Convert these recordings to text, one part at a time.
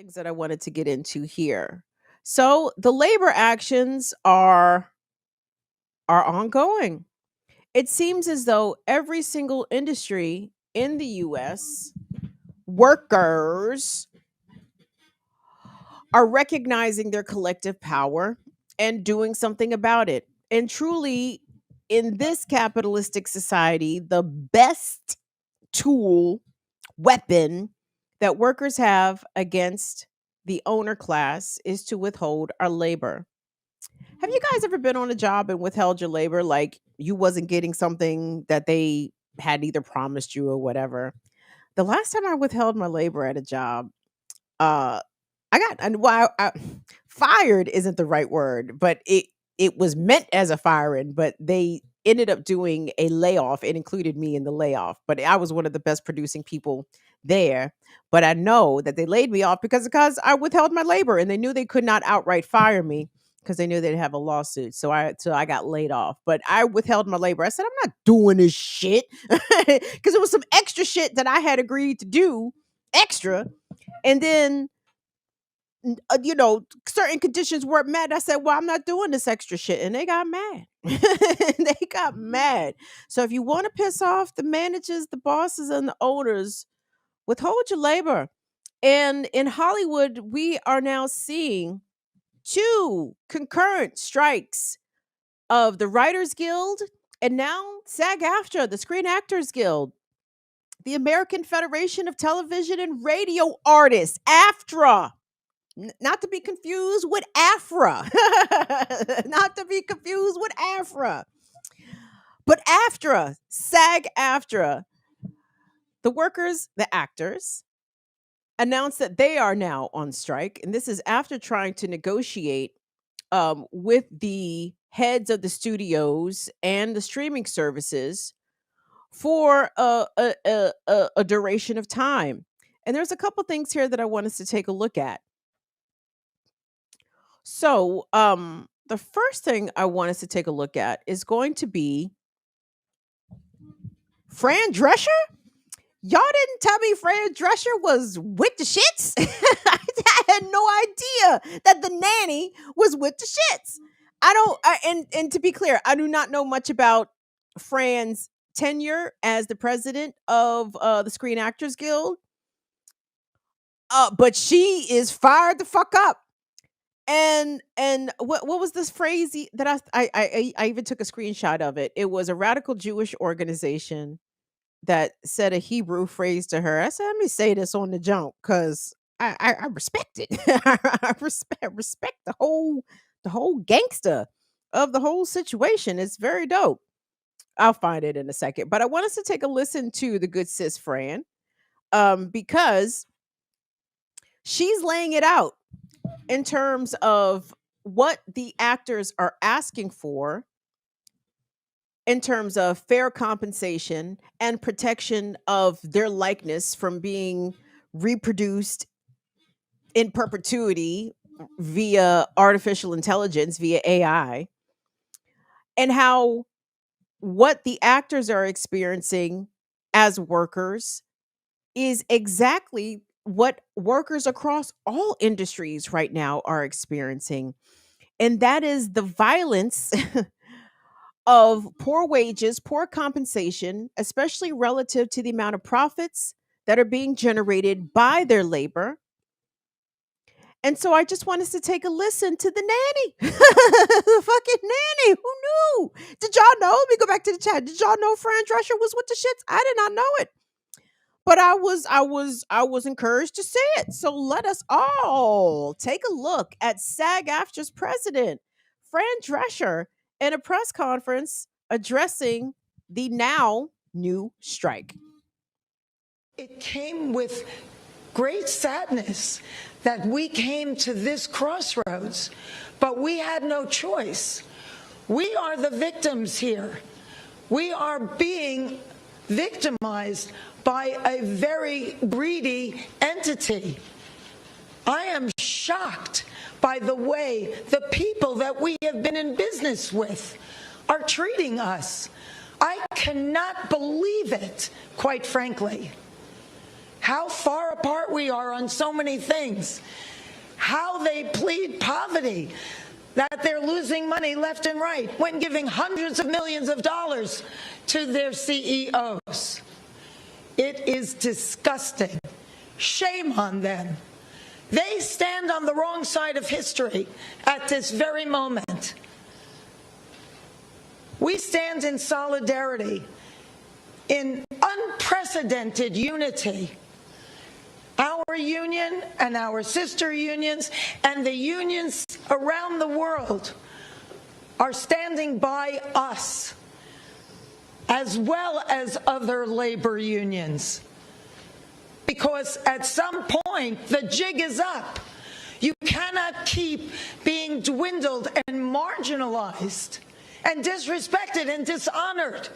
Things that I wanted to get into here. So the labor actions are ongoing. It seems as though every single industry in the US, workers are recognizing their collective power and doing something about it. And truly, in this capitalistic society, the best tool, weapon that workers have against the owner class is to withhold our labor. Have you guys ever been on a job and withheld your labor, like you wasn't getting something that they had either promised you or whatever? The last time I withheld my labor at a job, uh I got and well, fired isn't the right word, but it was meant as a firing, but they ended up doing a layoff. It included me in the layoff, but I was one of the best producing people there. But I know that they laid me off because I withheld my labor, and they knew they could not outright fire me because they knew they'd have a lawsuit. So I got laid off. But I withheld my labor. I said I'm not doing this shit because it was some extra shit that I had agreed to do extra, and then certain conditions weren't met. I said, well, I'm not doing this extra shit. And they got mad. They got mad. So if you want to piss off the managers, the bosses, and the owners, withhold your labor. And in Hollywood, we are now seeing two concurrent strikes of the Writers Guild and now SAG-AFTRA, the Screen Actors Guild, the American Federation of Television and Radio Artists, AFTRA. Not to be confused with AFRA. Not to be confused with AFRA. But AFTRA, SAG-AFTRA, the workers, the actors, announced that they are now on strike. And this is after trying to negotiate with the heads of the studios and the streaming services for a duration of time. And there's a couple things here that I want us to take a look at. So, the first thing I want us to take a look at is going to be Fran Drescher. Y'all didn't tell me Fran Drescher was with the shits. I had no idea that the nanny was with the shits. I don't, and to be clear, I do not know much about Fran's tenure as the president of the Screen Actors Guild. But she is fired the fuck up. And what was this phrase that I even took a screenshot of it. It was a radical Jewish organization that said a Hebrew phrase to her. I said, let me say this on the jump because I respect it. I respect the whole gangster of the whole situation. It's very dope. I'll find it in a second. But I want us to take a listen to the good sis Fran, because she's laying it out in terms of what the actors are asking for in terms of fair compensation and protection of their likeness from being reproduced in perpetuity via artificial intelligence, via AI, and how what the actors are experiencing as workers is exactly what workers across all industries right now are experiencing. And that is the violence of poor wages, poor compensation, especially relative to the amount of profits that are being generated by their labor. And so I just want us to take a listen to the nanny. The fucking nanny. Who knew? Did y'all know? Let me go back to the chat. Did y'all know Fran Drescher was with the shits? I did not know it. But I was encouraged to see it. So let us all take a look at SAG-AFTRA's president, Fran Drescher, in a press conference addressing the now new strike. It came with great sadness that we came to this crossroads, but we had no choice. We are the victims here. We are being victimized by a very greedy entity. I am shocked by the way the people that we have been in business with are treating us. I cannot believe it, quite frankly. how far apart we are on so many things, how they plead poverty, that they're losing money left and right when giving hundreds of millions of dollars to their CEOs. It is disgusting. Shame on them. They stand on the wrong side of history at this very moment. We stand in solidarity, in unprecedented unity. Our union and our sister unions and the unions around the world are standing by us, as well as other labor unions. Because at some point, the jig is up. You cannot keep being dwindled and marginalized and disrespected and dishonored.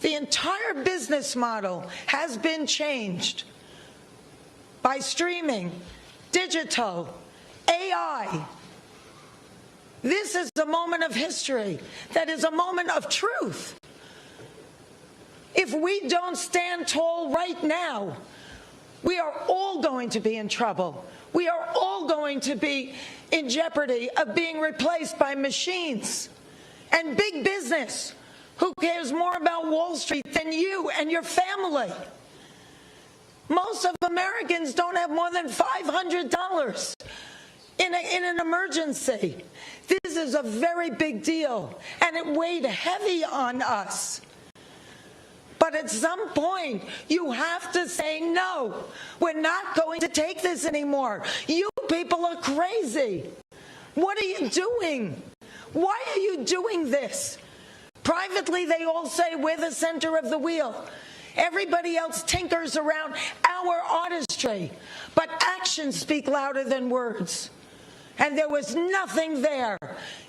The entire business model has been changed by streaming, digital, AI. This is a moment of history that is a moment of truth. If we don't stand tall right now, we are all going to be in trouble. We are all going to be in jeopardy of being replaced by machines and big business, who cares more about Wall Street than you and your family. Most of Americans don't have more than $500 in an emergency. This is a very big deal, and it weighed heavy on us. But at some point, you have to say, no, we're not going to take this anymore. You people are crazy. What are you doing? Why are you doing this? Privately, they all say we're the center of the wheel. Everybody else tinkers around our artistry. But actions speak louder than words. And there was nothing there.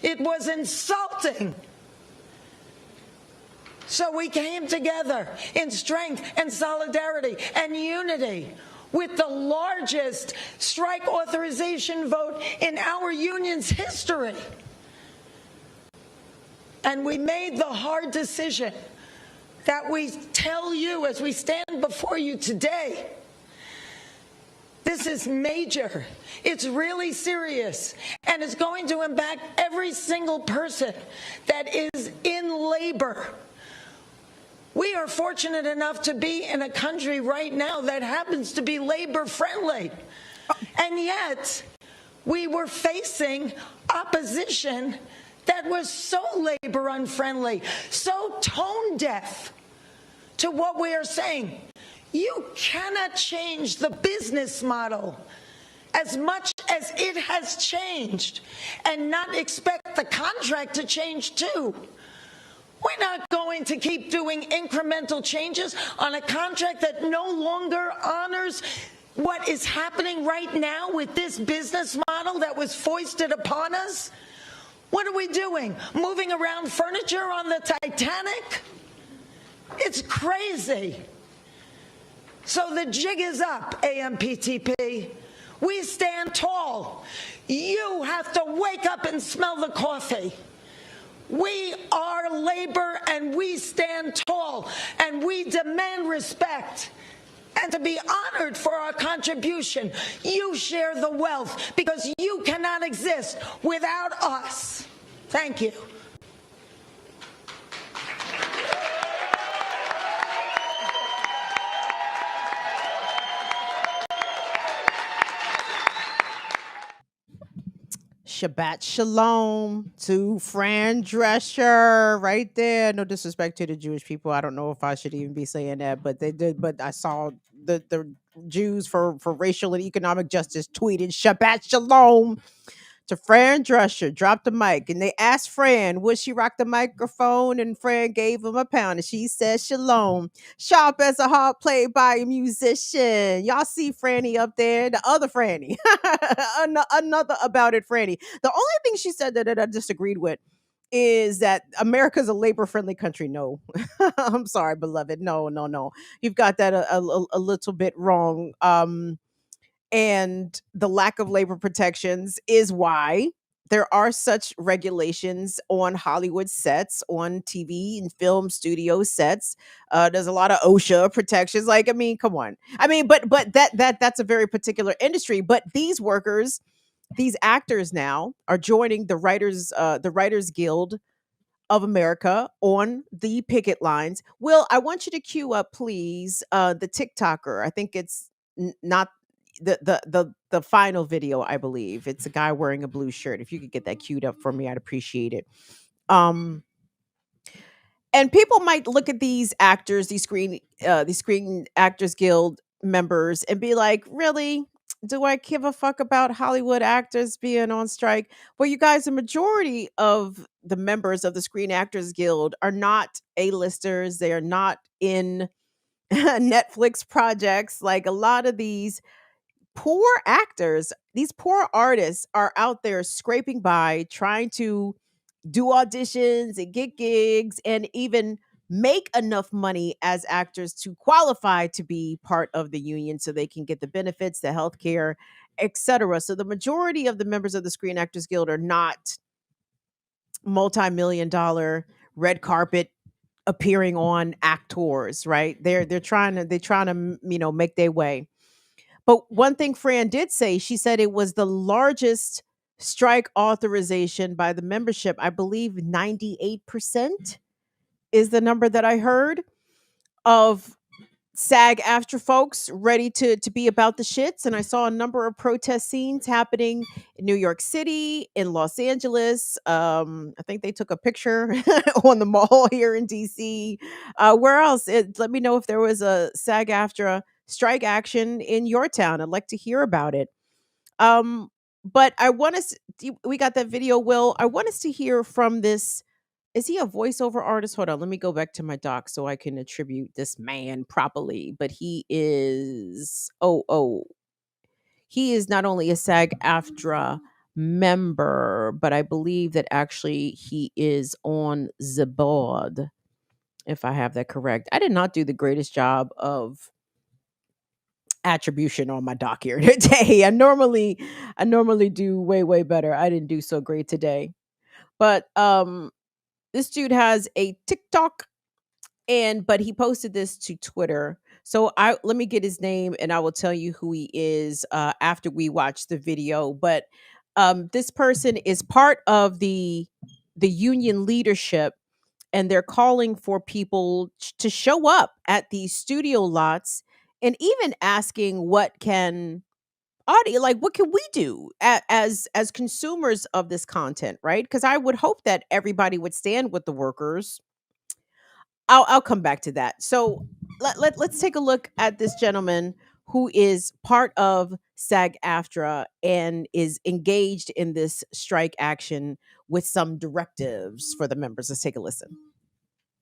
It was insulting. So we came together in strength and solidarity and unity with the largest strike authorization vote in our union's history. And we made the hard decision that we tell you as we stand before you today. This is major. It's really serious. And it's going to impact every single person that is in labor. We are fortunate enough to be in a country right now that happens to be labor friendly. And yet, we were facing opposition that was so labor unfriendly, so tone deaf to what we are saying. You cannot change the business model as much as it has changed and not expect the contract to change too. We're not going to keep doing incremental changes on a contract that no longer honors what is happening right now with this business model that was foisted upon us. What are we doing? Moving around furniture on the Titanic? It's crazy. So the jig is up, AMPTP. We stand tall. You have to wake up and smell the coffee. We are labor and we stand tall and we demand respect and to be honored for our contribution. You share the wealth because you cannot exist without us. Thank you. Shabbat shalom to Fran Drescher right there. No disrespect to the Jewish people. I don't know if I should even be saying that, but they did. But I saw the Jews for racial and economic justice tweeted Shabbat shalom to Fran Drescher. Dropped the mic, and they asked Fran, would she rock the microphone? And Fran gave him a pound, and she said shalom. Sharp as a harp played by a musician. Y'all see Franny up there, the other Franny, another about it Franny. The only thing she said that I disagreed with is that America's a labor-friendly country. No, I'm sorry, beloved. No, no, no. You've got that a little bit wrong. And the lack of labor protections is why there are such regulations on Hollywood sets, on TV and film studio sets. There's a lot of OSHA protections. Like, I mean, come on. I mean, but that's a very particular industry. But these workers, these actors now are joining the Writers Guild of America on the picket lines. Will, I want you to cue up, please, the TikToker. I think it's not the final video. I believe it's a guy wearing a blue shirt. If you could get that queued up for me, I'd appreciate it. Um, and people might look at these actors, these Screen Actors Guild members, and be like, "Really? Do I give a fuck about Hollywood actors being on strike?" Well, you guys, the majority of the members of the Screen Actors Guild are not A-listers. They are not in Netflix projects. Like, a lot of these poor actors, these poor artists are out there scraping by, trying to do auditions and get gigs and even make enough money as actors to qualify to be part of the union so they can get the benefits, the health care, etc. So the majority of the members of the Screen Actors Guild are not multi-million dollar red carpet appearing on actors, right? They're trying to make their way. But one thing Fran did say, she said it was the largest strike authorization by the membership. I believe 98% is the number that I heard of SAG after folks ready to be about the shits. And I saw a number of protest scenes happening in New York City, in Los Angeles. I think they took a picture on the mall here in DC. Where else? Let me know if there was a SAG after strike action in your town. I'd like to hear about it. Um, but I want us. We got that video. Will, I want us to hear from this. Is he a voiceover artist? Hold on, let me go back to my doc so I can attribute this man properly. But he is. He is not only a SAG-AFTRA member, but I believe that actually he is on the board. If I have that correct, I did not do the greatest job of attribution on my doc here today. I normally do way better. I didn't do so great today. But this dude has a TikTok, but he posted this to Twitter. So I let me get his name and I will tell you who he is after we watch the video. But this person is part of the union leadership, and they're calling for people to show up at these studio lots, and even asking what can we do as consumers of this content, right? Because I would hope that everybody would stand with the workers. I'll come back to that. So let's take a look at this gentleman who is part of SAG AFTRA and is engaged in this strike action with some directives for the members. Let's take a listen.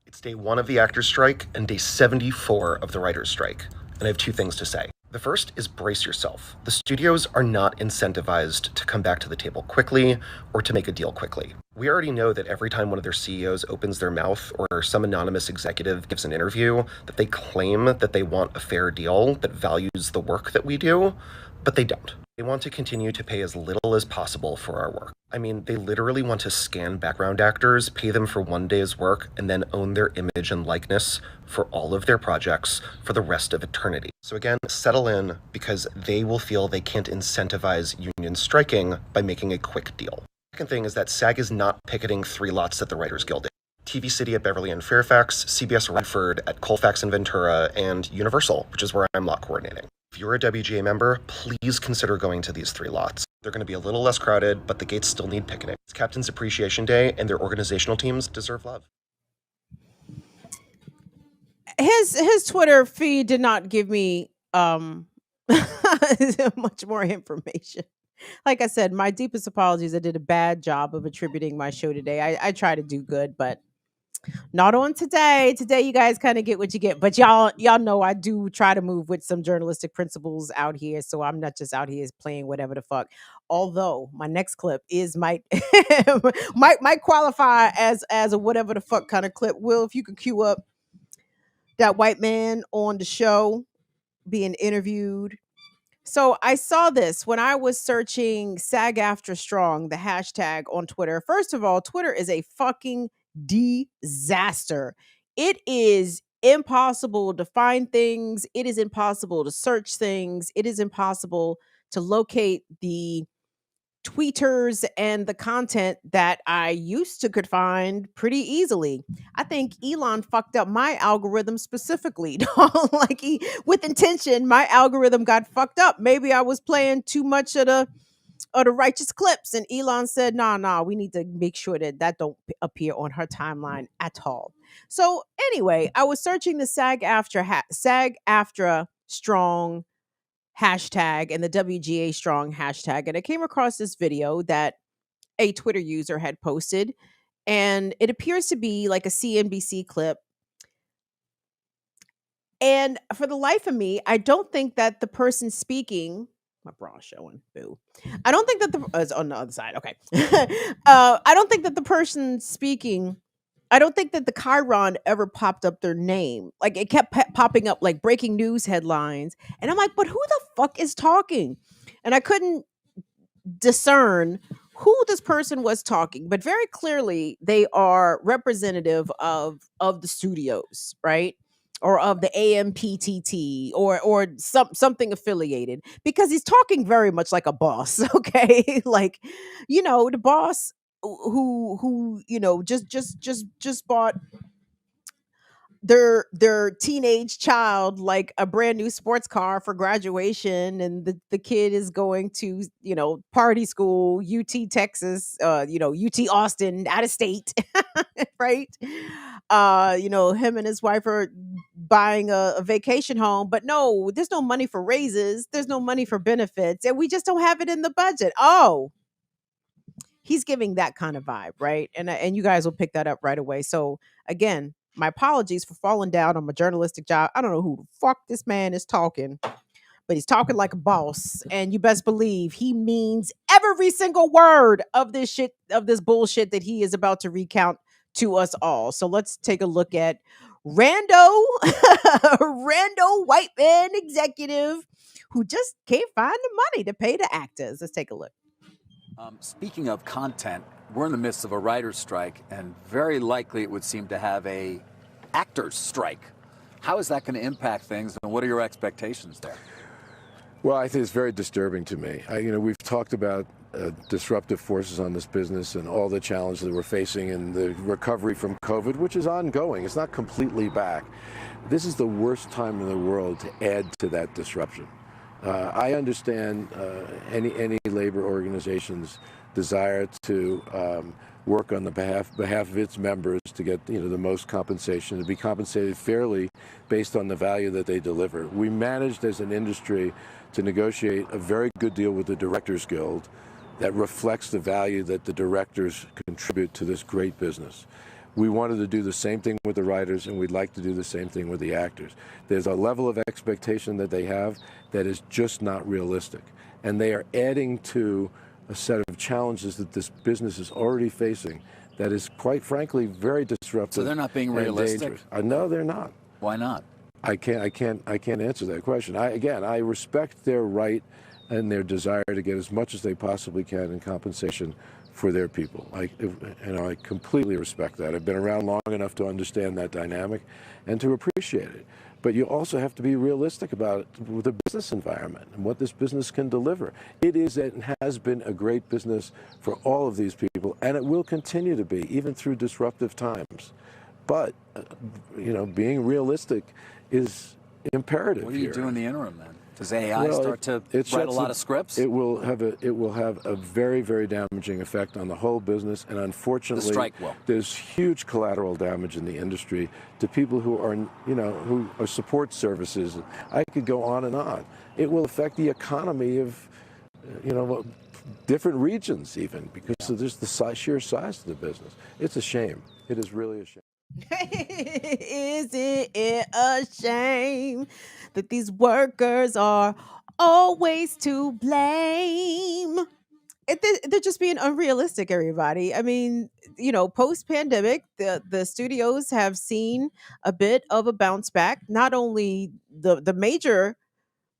It's day 1 of the actors' strike and day 74 of the writers' strike, and I have 2 things to say. The first is brace yourself. The studios are not incentivized to come back to the table quickly or to make a deal quickly. We already know that every time one of their CEOs opens their mouth or some anonymous executive gives an interview, that they claim that they want a fair deal that values the work that we do, but they don't. They want to continue to pay as little as possible for our work. I mean, they literally want to scan background actors, pay them for 1 day's work, and then own their image and likeness for all of their projects for the rest of eternity. So again, settle in, because they will feel they can't incentivize union striking by making a quick deal. Second thing is that SAG is not picketing 3 lots at the Writers Guild. TV City at Beverly and Fairfax, CBS Redford at Colfax and Ventura, and Universal, which is where I'm lot coordinating. If you're a WGA member, please consider going to these 3 lots. They're going to be a little less crowded, but the gates still need picketing. It's Captain's Appreciation Day, and their organizational teams deserve love. His Twitter feed did not give me much more information. Like I said, my deepest apologies. I did a bad job of attributing my show today. I try to do good, but not on today. Today, you guys kind of get what you get. But y'all know I do try to move with some journalistic principles out here, so I'm not just out here playing whatever the fuck. Although my next clip is might might qualify as a whatever the fuck kind of clip. Will, if you could cue up that white man on the show being interviewed So I saw this when I was searching SAG after strong, the hashtag on Twitter. First of all, Twitter is a fucking disaster. It is impossible to find things. It is impossible to search things. It is impossible to locate the tweeters and the content that I used to could find pretty easily. I think Elon fucked up my algorithm specifically. Like he with intention, my algorithm got fucked up. Maybe I was playing too much of the righteous clips and Elon said, "Nah, nah, we need to make sure that that don't appear on her timeline at all." So, anyway, I was searching the SAG after strong hashtag and the WGA strong hashtag. And I came across this video that a Twitter user had posted. And it appears to be like a CNBC clip. And for the life of me, I don't think that the person speaking, my bra showing, boo. I don't think that it's on the other side. Okay. I don't think that the person speaking I don't think that the Chiron ever popped up their name. Like it kept popping up like breaking news headlines. And I'm like, but who the fuck is talking? And I couldn't discern who this person was talking, but very clearly they are representative of the studios, right? Or of the AMPTT or something affiliated because he's talking very much like a boss, okay? Like, the boss who just bought their teenage child like a brand new sports car for graduation, and the kid is going to party school, UT Texas, UT Austin, out of state. Right. Him and his wife are buying a vacation home, but no, there's no money for raises, there's no money for benefits, and we just don't have it in the budget. Oh, he's giving that kind of vibe, right? And you guys will pick that up right away. So again, my apologies for falling down on my journalistic job. I don't know who the fuck this man is talking, but he's talking like a boss, and you best believe he means every single word of this shit, of this bullshit that he is about to recount to us all. So let's take a look at rando rando white man executive who just can't find the money to pay the actors. Let's take a look. Speaking of content, we're in the midst of a writer's strike, and very likely it would seem to have a actor's strike. How is that going to impact things, and what are your expectations there? Well, I think it's very disturbing to me. We've talked about disruptive forces on this business and all the challenges that we're facing and the recovery from COVID, which is ongoing. It's not completely back. This is the worst time in the world to add to that disruption. I understand any labor organization's desire to work on the behalf of its members to get the most compensation, to be compensated fairly based on the value that they deliver. We managed as an industry to negotiate a very good deal with the Directors Guild that reflects the value that the directors contribute to this great business. We wanted to do the same thing with the writers, and we'd like to do the same thing with the actors. There's a level of expectation that they have that is just not realistic. And they are adding to a set of challenges that this business is already facing that is, quite frankly, very disruptive. So they're not being realistic? No, they're not. Why not? I can't answer that question. I respect their right and their desire to get as much as they possibly can in compensation for their people. I completely respect that. I've been around long enough to understand that dynamic and to appreciate it. But you also have to be realistic about the business environment and what this business can deliver. It is and has been a great business for all of these people, and it will continue to be, even through disruptive times. But, being realistic is imperative. What do you do in the interim, then? Does AI Well, start to write a lot of scripts? It will have a very, very damaging effect on the whole business, and unfortunately, The strike will. there's huge collateral damage in the industry to people who are, who are support services. I could go on and on. It will affect the economy of, different regions even, because of just the sheer size of the business. It's a shame. It is really a shame. Isn't it a shame that these workers are always to blame? They're just being unrealistic, everybody. I mean, post pandemic, the studios have seen a bit of a bounce back. Not only the major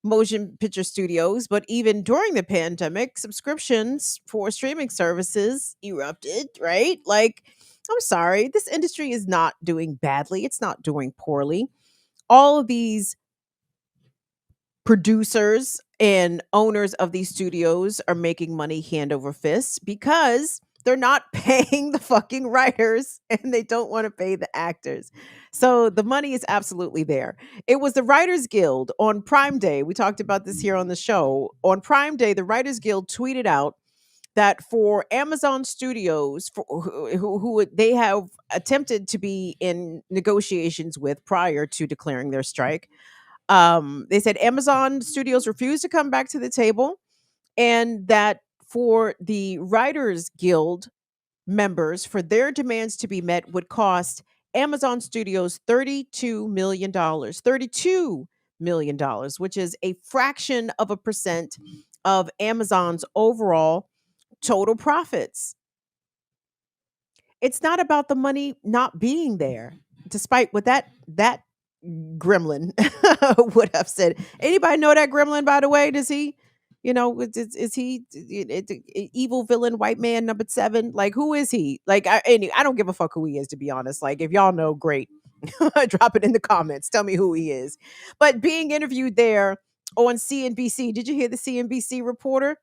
motion picture studios, but even during the pandemic, subscriptions for streaming services erupted, right? Like, I'm sorry, this industry is not doing badly, it's not doing poorly. All of these producers and owners of these studios are making money hand over fist because they're not paying the fucking writers and they don't want to pay the actors. So the money is absolutely there. It was the Writers Guild on Prime Day. We talked about this here on the show. On Prime Day, the Writers Guild tweeted out that for Amazon Studios, who they have attempted to be in negotiations with prior to declaring their strike, they said Amazon Studios refused to come back to the table, and that for the Writers Guild members, for their demands to be met, would cost Amazon Studios $32 million, $32 million, which is a fraction of a percent of Amazon's overall total profits. It's not about the money not being there, despite what that gremlin would have said. Anybody know that gremlin, by the way? Does he, is he evil villain white man number 7? Like, who is he? Like, I don't give a fuck who he is, to be honest. Like, if y'all know, great. Drop it in the comments. Tell me who he is. But being interviewed there on CNBC, did you hear the CNBC reporter?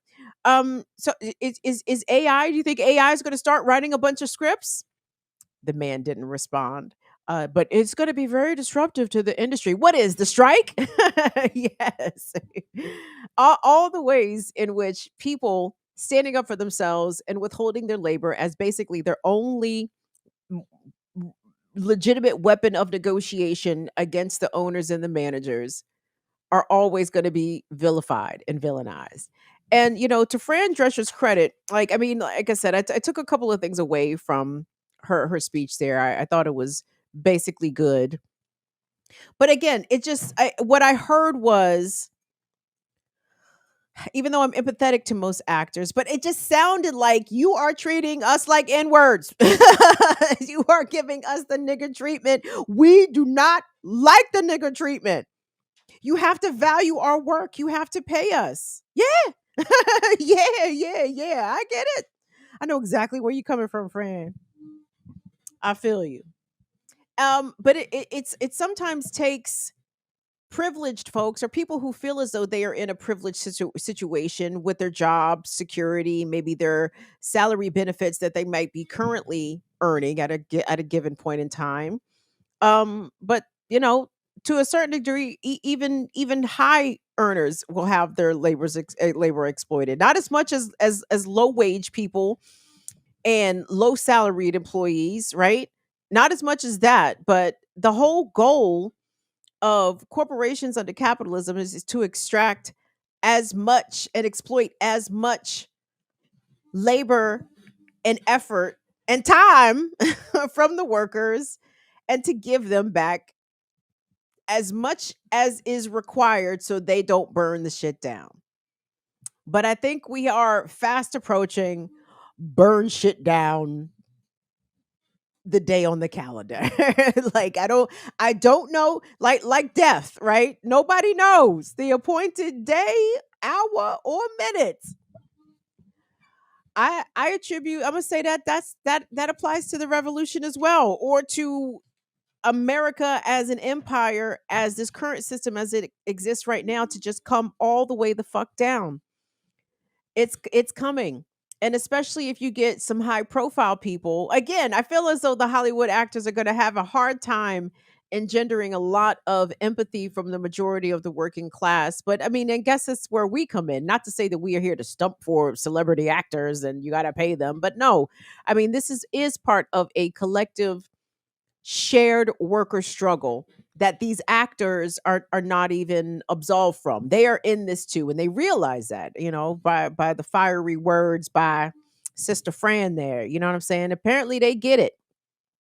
So is AI, do you think AI is going to start writing a bunch of scripts? The man didn't respond. But it's going to be very disruptive to the industry. What is the strike? Yes. All the ways in which people standing up for themselves and withholding their labor as basically their only m- legitimate weapon of negotiation against the owners and the managers are always going to be vilified and villainized. And, to Fran Drescher's credit, like, I mean, like I said, I took a couple of things away from her speech there. I thought it was basically good. But again, what I heard was, even though I'm empathetic to most actors, but it just sounded like you are treating us like N-words. You are giving us the nigger treatment. We do not like the nigger treatment. You have to value our work. You have to pay us. Yeah. Yeah. I get it. I know exactly where you're coming from, Fran. I feel you. But it sometimes takes privileged folks or people who feel as though they are in a privileged situation with their job security, maybe their salary benefits that they might be currently earning at a given point in time. But to a certain degree, even high earners will have their labor exploited. Not as much as low wage people and low salaried employees, right? Not as much as that, but the whole goal of corporations under capitalism is to extract as much and exploit as much labor and effort and time from the workers, and to give them back as much as is required so they don't burn the shit down. But I think we are fast approaching burn shit down the day on the calendar. Like, I don't know, like death, right? Nobody knows the appointed day, hour, or minute. I attribute, I'm gonna say that applies to the revolution as well, or to America as an empire, as this current system as it exists right now, to just come all the way the fuck down. It's coming. And especially if you get some high profile people. Again, I feel as though the Hollywood actors are going to have a hard time engendering a lot of empathy from the majority of the working class. But I mean, I guess that's where we come in. Not to say that we are here to stump for celebrity actors and you got to pay them, but no. I mean, this is part of a collective shared worker struggle that these actors are not even absolved from. They are in this too, and they realize that, by the fiery words by Sister Fran there. You know what I'm saying? Apparently they get it.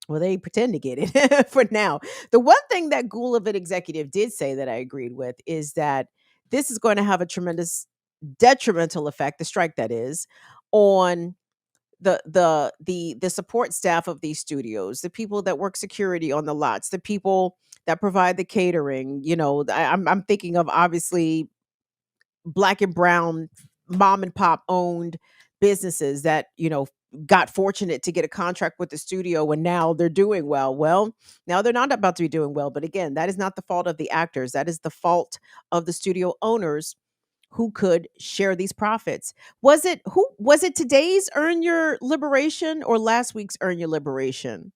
Well, they pretend to get it for now. The one thing that Gulavit executive did say that I agreed with is that this is going to have a tremendous detrimental effect, the strike that is, on the support staff of these studios, the people that work security on the lots, the people that provide the catering. I'm thinking of, obviously, black and brown mom and pop owned businesses that, got fortunate to get a contract with the studio and now they're doing well. Well, now they're not about to be doing well. But again, that is not the fault of the actors. That is the fault of the studio owners who could share these profits. Was it today's Earn Your Liberation or last week's Earn Your Liberation?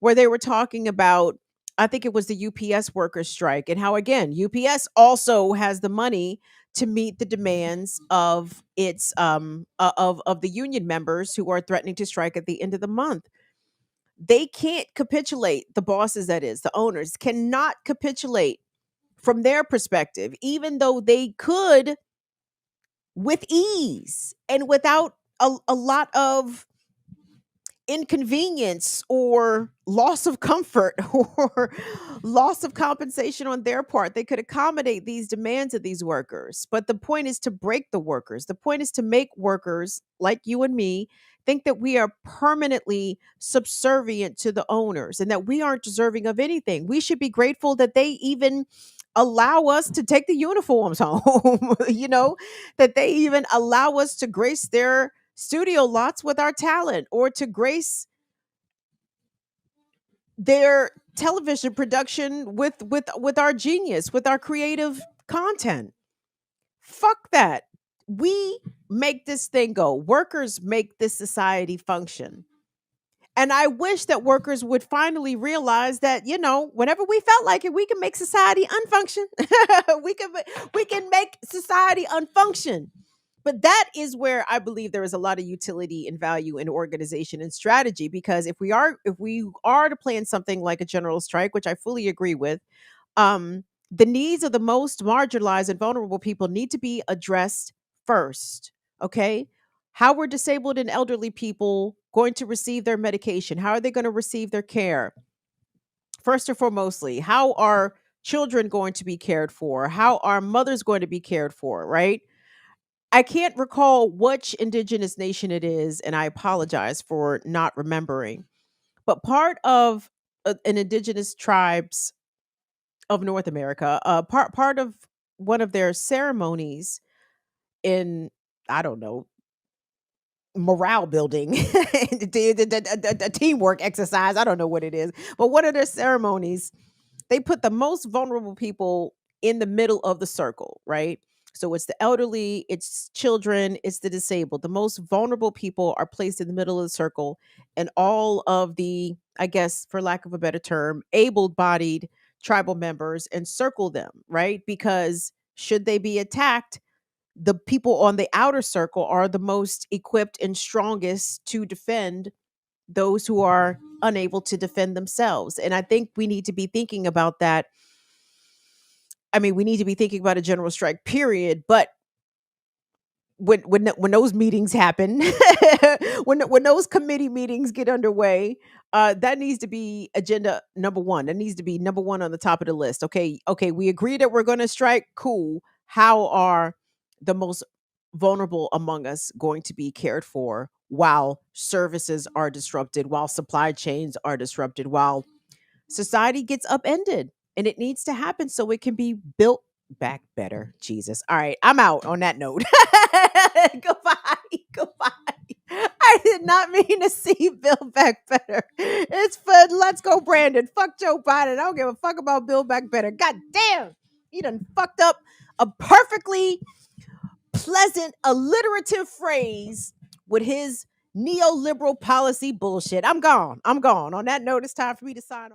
Where they were talking about, I think it was the UPS workers strike, and how again UPS also has the money to meet the demands of its of the union members who are threatening to strike at the end of the month. They can't capitulate. The bosses, that is, the owners, cannot capitulate from their perspective, even though they could with ease and without a lot of inconvenience or loss of comfort or loss of compensation on their part. They could accommodate these demands of these workers. But the point is to break the workers. The point is to make workers like you and me think that we are permanently subservient to the owners and that we aren't deserving of anything. We should be grateful that they even allow us to take the uniforms home, that they even allow us to grace their studio lots with our talent or to grace their television production with our genius, with our creative content. Fuck that. We make this thing go. Workers make this society function. And I wish that workers would finally realize that, whenever we felt like it, we can make society unfunction. we can make society unfunction. But that is where I believe there is a lot of utility and value in organization and strategy. Because if we are to plan something like a general strike, which I fully agree with, the needs of the most marginalized and vulnerable people need to be addressed first. Okay. How are disabled and elderly people going to receive their medication? How are they going to receive their care? First and foremostly, how are children going to be cared for? How are mothers going to be cared for? Right? I can't recall which indigenous nation it is, and I apologize for not remembering. But part of an indigenous tribes of North America, part of one of their ceremonies in, I don't know, morale building, the teamwork exercise. I don't know what it is, but one of their ceremonies, they put the most vulnerable people in the middle of the circle, right? So it's the elderly, it's children, it's the disabled. The most vulnerable people are placed in the middle of the circle, and all of the, I guess, for lack of a better term, able bodied tribal members encircle them, right? Because should they be attacked, the people on the outer circle are the most equipped and strongest to defend those who are unable to defend themselves. And I think we need to be thinking about that. I mean, we need to be thinking about a general strike, period. But when those meetings happen, when those committee meetings get underway, that needs to be agenda number one. That needs to be number one on the top of the list. Okay, we agree that we're going to strike. Cool. How are the most vulnerable among us going to be cared for while services are disrupted, while supply chains are disrupted, while society gets upended? And it needs to happen so it can be built back better. Jesus. All right, I'm out on that note. Goodbye. Goodbye. I did not mean to see Build Back Better. It's fun. Let's go, Brandon. Fuck Joe Biden. I don't give a fuck about Build Back Better. God damn. He done fucked up a perfectly pleasant, alliterative phrase with his neoliberal policy bullshit. I'm gone. On that note, it's time for me to sign off.